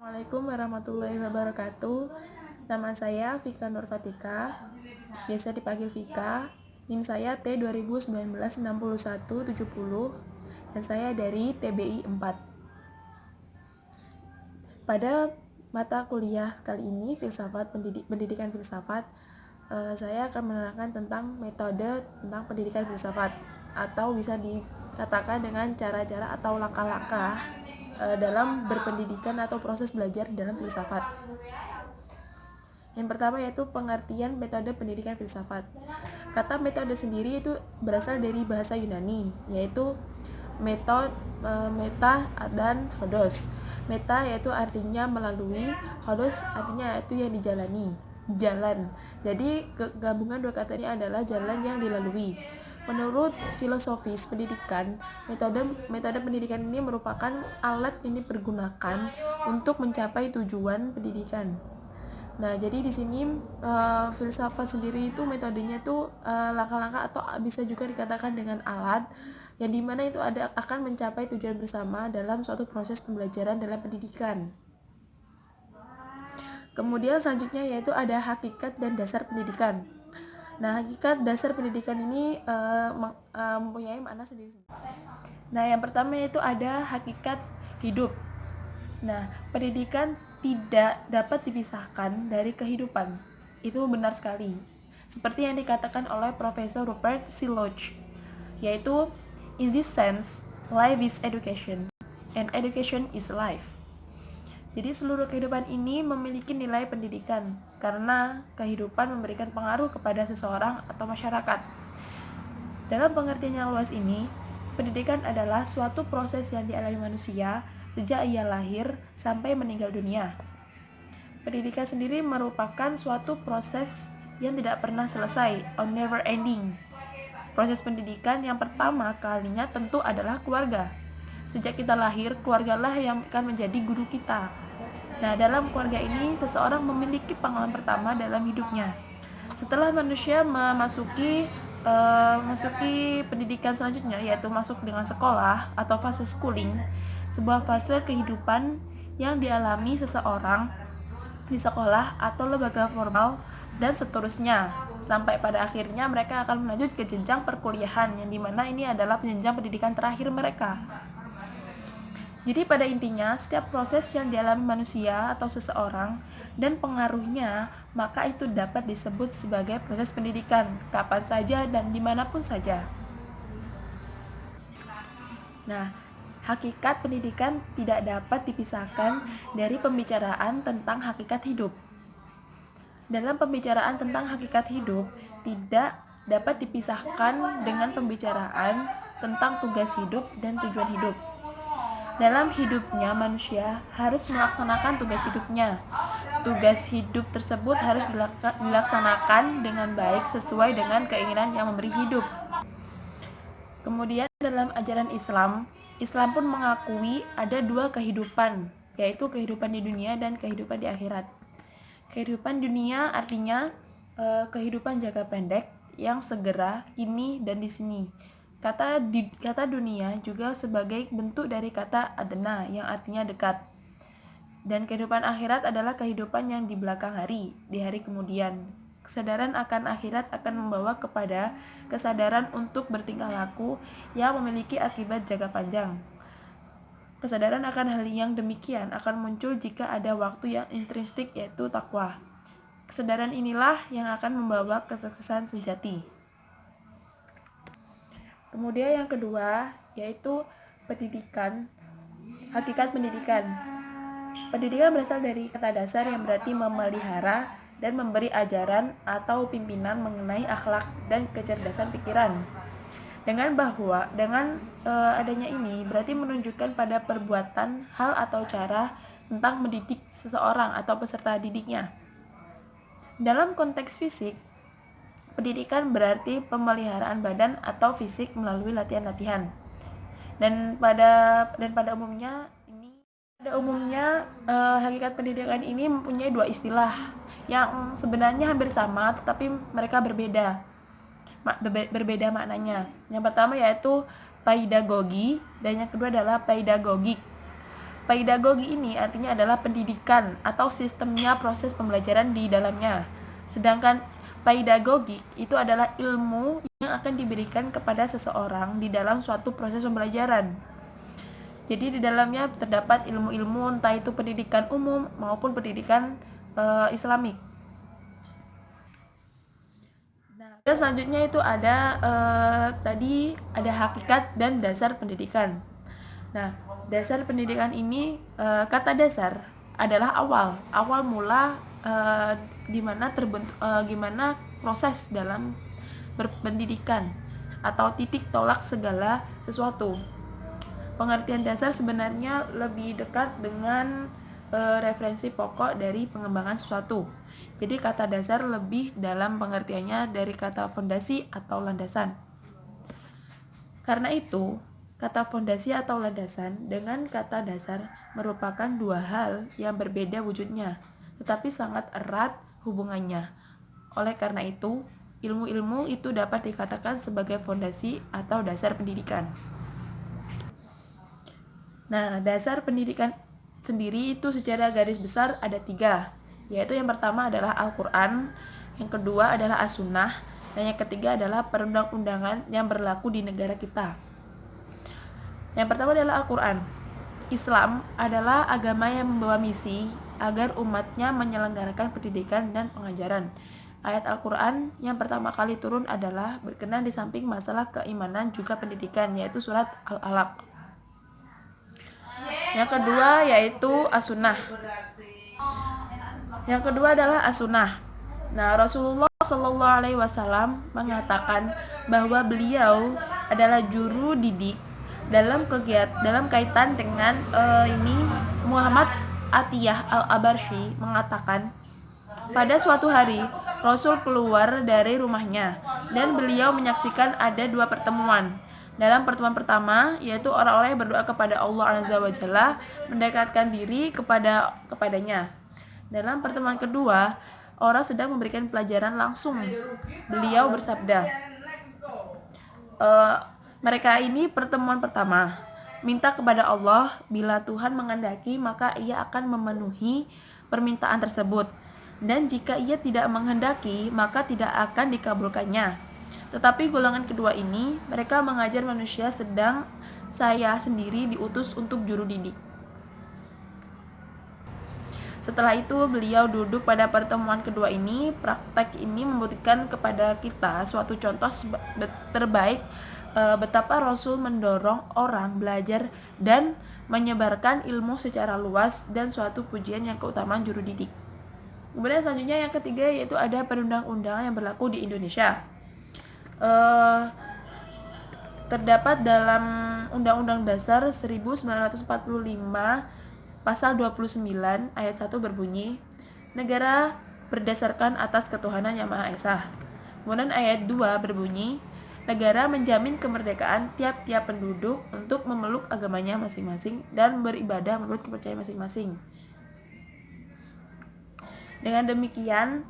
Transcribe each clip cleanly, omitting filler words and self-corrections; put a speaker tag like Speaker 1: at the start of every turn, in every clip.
Speaker 1: Assalamualaikum warahmatullahi wabarakatuh. Nama saya Vika Nurfatika, biasa dipanggil Vika. NIM saya T20196170 dan saya dari TBI 4. Pada mata kuliah kali ini, pendidikan filsafat, saya akan menerangkan tentang metode tentang pendidikan filsafat, atau bisa dikatakan dengan cara-cara atau langkah-langkah dalam berpendidikan atau proses belajar dalam filsafat. Yang pertama yaitu pengertian metode pendidikan filsafat. Kata metode sendiri itu berasal dari bahasa Yunani, yaitu meta dan hodos. Meta yaitu artinya melalui, hodos artinya yaitu yang dijalani, jalan. Jadi gabungan dua kata ini adalah jalan yang dilalui. Menurut filosofis pendidikan, metode pendidikan ini merupakan alat yang dipergunakan untuk mencapai tujuan pendidikan. Nah, jadi di sini filsafat sendiri itu metodenya tuh langkah-langkah atau bisa juga dikatakan dengan alat yang dimana itu akan mencapai tujuan bersama dalam suatu proses pembelajaran dalam pendidikan. Kemudian selanjutnya yaitu ada hakikat dan dasar pendidikan. Nah, hakikat dasar pendidikan ini mempunyai makna sendiri. Nah, yang pertama yaitu ada hakikat hidup. Nah, pendidikan tidak dapat dipisahkan dari kehidupan. Itu benar sekali. Seperti yang dikatakan oleh Profesor Rupert C. Lodge, yaitu in this sense, life is education and education is life. Jadi seluruh kehidupan ini memiliki nilai pendidikan karena kehidupan memberikan pengaruh kepada seseorang atau masyarakat. Dalam pengertian yang luas ini, pendidikan adalah suatu proses yang dialami manusia sejak ia lahir sampai meninggal dunia. Pendidikan sendiri merupakan suatu proses yang tidak pernah selesai, or never ending. Proses pendidikan yang pertama kalinya tentu adalah keluarga. Sejak kita lahir, keluargalah yang akan menjadi guru kita. Nah, dalam keluarga ini, seseorang memiliki pengalaman pertama dalam hidupnya. Setelah manusia memasuki pendidikan selanjutnya, yaitu masuk dengan sekolah atau fase schooling, sebuah fase kehidupan yang dialami seseorang di sekolah atau lembaga formal dan seterusnya, sampai pada akhirnya mereka akan melanjut ke jenjang perkuliahan, yang dimana ini adalah jenjang pendidikan terakhir mereka. Jadi pada intinya, setiap proses yang dialami manusia atau seseorang dan pengaruhnya, maka itu dapat disebut sebagai proses pendidikan, kapan saja dan dimanapun saja. Nah, hakikat pendidikan tidak dapat dipisahkan dari pembicaraan tentang hakikat hidup. Dalam pembicaraan tentang hakikat hidup, tidak dapat dipisahkan dengan pembicaraan tentang tugas hidup dan tujuan hidup. Dalam hidupnya, manusia harus melaksanakan tugas hidupnya. Tugas hidup tersebut harus dilaksanakan dengan baik sesuai dengan keinginan yang memberi hidup. Kemudian dalam ajaran Islam, Islam pun mengakui ada dua kehidupan, yaitu kehidupan di dunia dan kehidupan di akhirat. Kehidupan dunia artinya kehidupan jangka pendek yang segera, kini, dan di sini. Kata dunia juga sebagai bentuk dari kata adna yang artinya dekat. Dan kehidupan akhirat adalah kehidupan yang di belakang hari, di hari kemudian. Kesadaran akan akhirat akan membawa kepada kesadaran untuk bertingkah laku yang memiliki akibat jangka panjang. Kesadaran akan hal yang demikian akan muncul jika ada waktu yang intrinsik, yaitu takwa. Kesadaran inilah yang akan membawa kesuksesan sejati. Kemudian yang kedua yaitu pendidikan, hakikat pendidikan. Pendidikan berasal dari kata dasar yang berarti memelihara dan memberi ajaran atau pimpinan mengenai akhlak dan kecerdasan pikiran. Dengan adanya ini berarti menunjukkan pada perbuatan, hal atau cara tentang mendidik seseorang atau peserta didiknya. Dalam konteks fisik, pendidikan berarti pemeliharaan badan atau fisik melalui latihan-latihan. Dan pada umumnya hakikat pendidikan ini mempunyai dua istilah yang sebenarnya hampir sama tetapi mereka berbeda maknanya. Yang pertama yaitu pedagogi dan yang kedua adalah pedagogik. Pedagogi ini artinya adalah pendidikan atau sistemnya proses pembelajaran di dalamnya. Sedangkan pedagogik itu adalah ilmu yang akan diberikan kepada seseorang di dalam suatu proses pembelajaran. Jadi di dalamnya terdapat ilmu-ilmu entah itu pendidikan umum maupun pendidikan Islamik. Nah, dan selanjutnya itu ada tadi ada hakikat dan dasar pendidikan. Nah, dasar pendidikan ini kata dasar adalah awal mula gimana proses dalam berpendidikan atau titik tolak segala sesuatu. Pengertian dasar sebenarnya lebih dekat dengan referensi pokok dari pengembangan sesuatu. Jadi kata dasar lebih dalam pengertiannya dari kata fondasi atau landasan. Karena itu, kata fondasi atau landasan dengan kata dasar merupakan dua hal yang berbeda wujudnya, tetapi sangat erat hubungannya. Oleh karena itu, ilmu-ilmu itu dapat dikatakan sebagai fondasi atau dasar pendidikan. Nah, dasar pendidikan sendiri itu secara garis besar ada 3, yaitu yang pertama adalah Al-Quran, yang kedua adalah As-Sunnah, dan yang ketiga adalah perundang-undangan yang berlaku di negara kita. Yang pertama adalah Al-Quran. Islam adalah agama yang membawa misi agar umatnya menyelenggarakan pendidikan dan pengajaran. Ayat Al-Quran yang pertama kali turun adalah berkenan di samping masalah keimanan juga pendidikan, yaitu surat Al-Alaq. Yang kedua yaitu As-Sunnah. Yang kedua adalah As-Sunnah. Nah, Rasulullah Shallallahu Alaihi Wasallam mengatakan bahwa beliau adalah juru didik dalam kaitan dengan ini. Muhammad Atiyah Al-Abarshi mengatakan, pada suatu hari Rasul keluar dari rumahnya dan beliau menyaksikan ada 2 pertemuan. Dalam pertemuan pertama, yaitu orang-orang yang berdoa kepada Allah Azza wa Jalla, mendekatkan diri kepadanya. Dalam pertemuan kedua, orang sedang memberikan pelajaran langsung. Beliau bersabda, mereka ini pertemuan pertama. Minta kepada Allah, bila Tuhan menghendaki maka ia akan memenuhi permintaan tersebut. Dan jika ia tidak menghendaki, maka tidak akan dikabulkannya. Tetapi golongan kedua ini, mereka mengajar manusia, sedang saya sendiri diutus untuk juru didik. Setelah itu beliau duduk pada pertemuan kedua ini. Praktek ini membuktikan kepada kita suatu contoh terbaik betapa Rasul mendorong orang belajar dan menyebarkan ilmu secara luas, dan suatu pujian yang keutamaan juru didik. Kemudian selanjutnya yang ketiga yaitu ada perundang-undangan yang berlaku di Indonesia. Terdapat dalam Undang-Undang Dasar 1945 pasal 29 ayat 1 berbunyi, negara berdasarkan atas ketuhanan yang Maha Esa. Kemudian ayat 2 berbunyi, negara menjamin kemerdekaan tiap-tiap penduduk untuk memeluk agamanya masing-masing dan beribadah menurut kepercayaan masing-masing. Dengan demikian,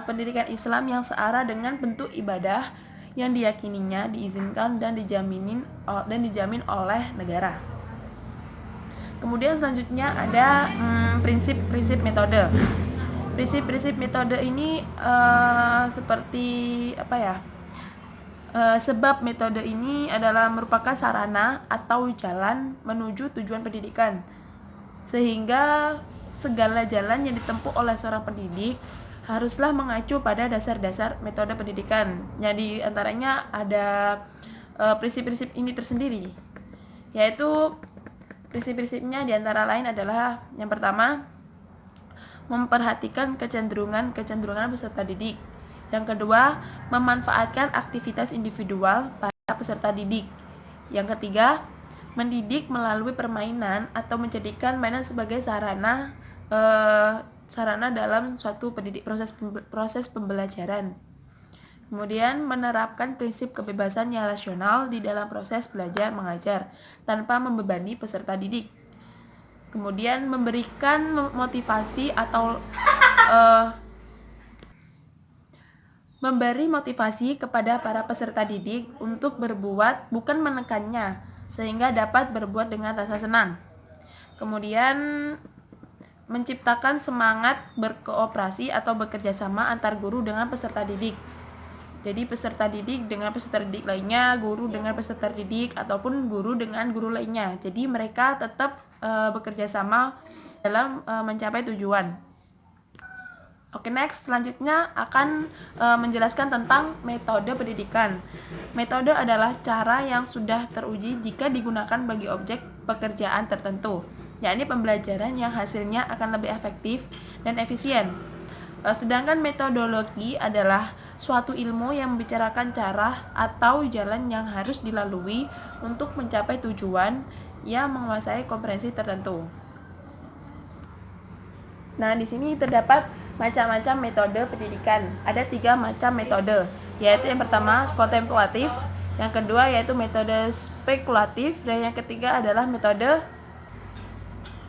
Speaker 1: pendidikan Islam yang searah dengan bentuk ibadah yang diyakininya diizinkan dan dijamin oleh negara. Kemudian selanjutnya ada prinsip-prinsip metode. Prinsip-prinsip metode ini seperti apa ya? Sebab metode ini adalah merupakan sarana atau jalan menuju tujuan pendidikan, sehingga segala jalan yang ditempuh oleh seorang pendidik haruslah mengacu pada dasar-dasar metode pendidikan. Jadi antaranya ada prinsip-prinsip ini tersendiri, yaitu prinsip-prinsipnya diantara lain adalah yang pertama, memperhatikan kecenderungan peserta didik. Yang kedua, memanfaatkan aktivitas individual para peserta didik. Yang ketiga, mendidik melalui permainan atau menjadikan mainan sebagai sarana dalam suatu proses pembelajaran. Kemudian menerapkan prinsip kebebasan yang rasional di dalam proses belajar mengajar tanpa membebani peserta didik. Kemudian memberikan motivasi atau memberi motivasi kepada para peserta didik untuk berbuat, bukan menekannya, sehingga dapat berbuat dengan rasa senang. Kemudian menciptakan semangat berkooperasi atau bekerja sama antar guru dengan peserta didik. Jadi peserta didik dengan peserta didik lainnya, guru dengan peserta didik, ataupun guru dengan guru lainnya. Jadi mereka tetap bekerja sama dalam mencapai tujuan. Oke, next, selanjutnya akan menjelaskan tentang metode pendidikan. Metode adalah cara yang sudah teruji jika digunakan bagi objek pekerjaan tertentu, yakni pembelajaran yang hasilnya akan lebih efektif dan efisien. Sedangkan metodologi adalah suatu ilmu yang membicarakan cara atau jalan yang harus dilalui untuk mencapai tujuan yang menguasai komprehensi tertentu. Nah, di sini terdapat macam-macam metode pendidikan. Ada 3 macam metode, yaitu yang pertama kontemplatif, yang kedua yaitu metode spekulatif, dan yang ketiga adalah metode.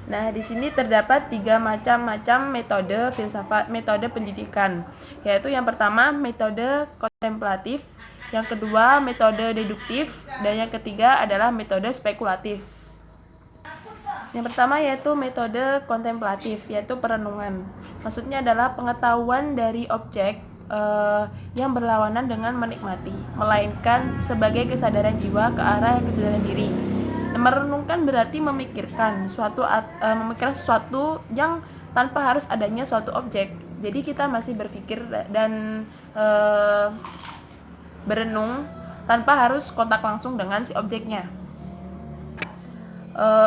Speaker 1: Nah, di sini terdapat 3 macam metode filsafat, metode pendidikan, yaitu yang pertama metode kontemplatif, yang kedua metode deduktif, dan yang ketiga adalah metode spekulatif. Yang pertama yaitu metode kontemplatif, yaitu perenungan. Maksudnya adalah pengetahuan dari objek yang berlawanan dengan menikmati, melainkan sebagai kesadaran jiwa ke arah kesadaran diri. Merenungkan berarti memikirkan sesuatu yang tanpa harus adanya suatu objek. Jadi kita masih berpikir dan berenung tanpa harus kontak langsung dengan si objeknya.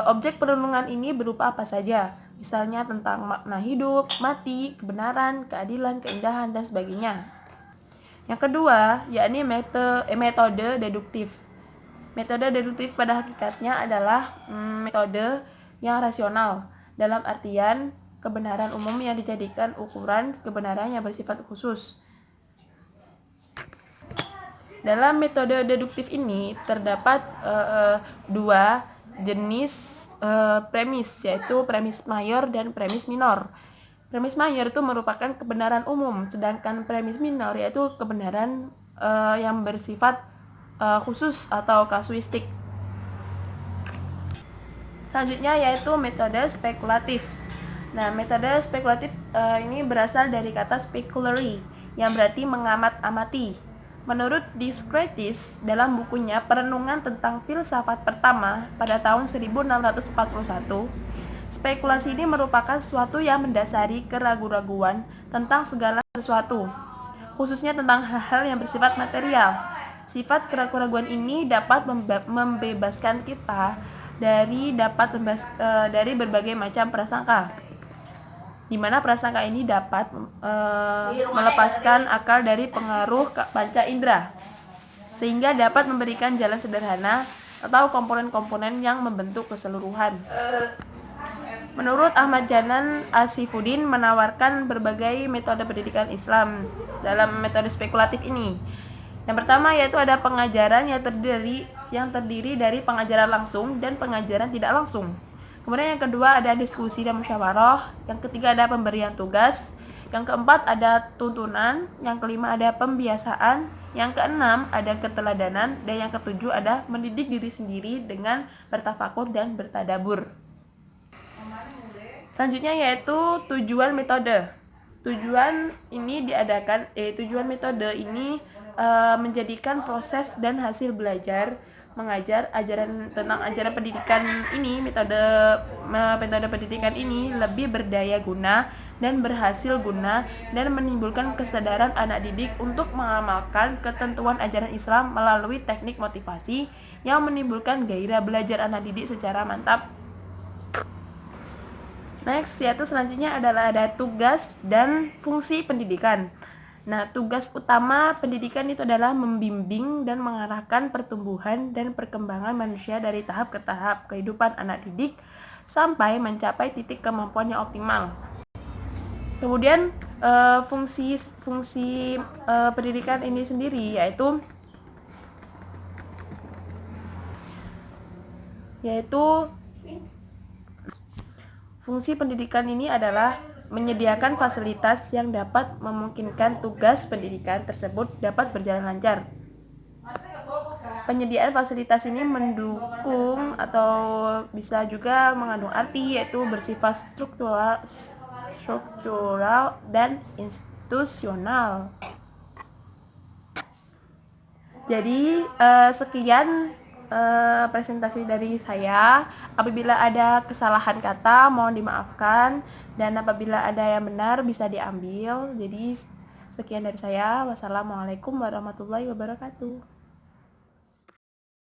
Speaker 1: Objek perenungan ini berupa apa saja, misalnya tentang makna hidup, mati, kebenaran, keadilan, keindahan, dan sebagainya. Yang kedua, yakni metode deduktif. Metode deduktif pada hakikatnya adalah metode yang rasional, dalam artian kebenaran umum yang dijadikan ukuran kebenaran yang bersifat khusus. Dalam metode deduktif ini terdapat 2 jenis premis, yaitu premis mayor dan premis minor. Premis mayor itu merupakan kebenaran umum, sedangkan premis minor yaitu kebenaran yang bersifat khusus atau kasuistik. Selanjutnya yaitu metode spekulatif. Nah, metode spekulatif ini berasal dari kata speculary, yang berarti mengamat-amati. Menurut Descartes dalam bukunya Perenungan tentang Filsafat Pertama pada tahun 1641, spekulasi ini merupakan suatu yang mendasari keraguan-raguan tentang segala sesuatu, khususnya tentang hal-hal yang bersifat material. Sifat keraguan-raguan ini dapat membebaskan kita dari berbagai macam prasangka, di mana prasangka ini dapat melepaskan akal dari pengaruh panca indera, sehingga dapat memberikan jalan sederhana atau komponen-komponen yang membentuk keseluruhan. Menurut Ahmad Janan Asifuddin menawarkan berbagai metode pendidikan Islam dalam metode spekulatif ini. Yang pertama yaitu ada pengajaran yang terdiri dari pengajaran langsung dan pengajaran tidak langsung. Kemudian yang kedua ada diskusi dan musyawarah, yang ketiga ada pemberian tugas, yang keempat ada tuntunan, yang kelima ada pembiasaan, yang keenam ada keteladanan, dan yang ketujuh ada mendidik diri sendiri dengan bertafakur dan bertadabur. Selanjutnya yaitu tujuan metode. Tujuan metode ini menjadikan proses dan hasil belajar mengajar tentang ajaran pendidikan ini, metode pendidikan ini lebih berdaya guna dan berhasil guna dan menimbulkan kesadaran anak didik untuk mengamalkan ketentuan ajaran Islam melalui teknik motivasi yang menimbulkan gairah belajar anak didik secara mantap. Next, yaitu selanjutnya adalah ada tugas dan fungsi pendidikan. Nah, tugas utama pendidikan itu adalah membimbing dan mengarahkan pertumbuhan dan perkembangan manusia dari tahap ke tahap kehidupan anak didik sampai mencapai titik kemampuan yang optimal. Kemudian fungsi pendidikan ini sendiri yaitu fungsi pendidikan ini adalah menyediakan fasilitas yang dapat memungkinkan tugas pendidikan tersebut dapat berjalan lancar. Penyediaan fasilitas ini mendukung atau bisa juga mengandung arti yaitu bersifat struktural dan institusional. Jadi sekian presentasi dari saya. Apabila ada kesalahan kata mohon dimaafkan, dan apabila ada yang benar bisa diambil. Jadi sekian dari saya. Wassalamualaikum warahmatullahi wabarakatuh.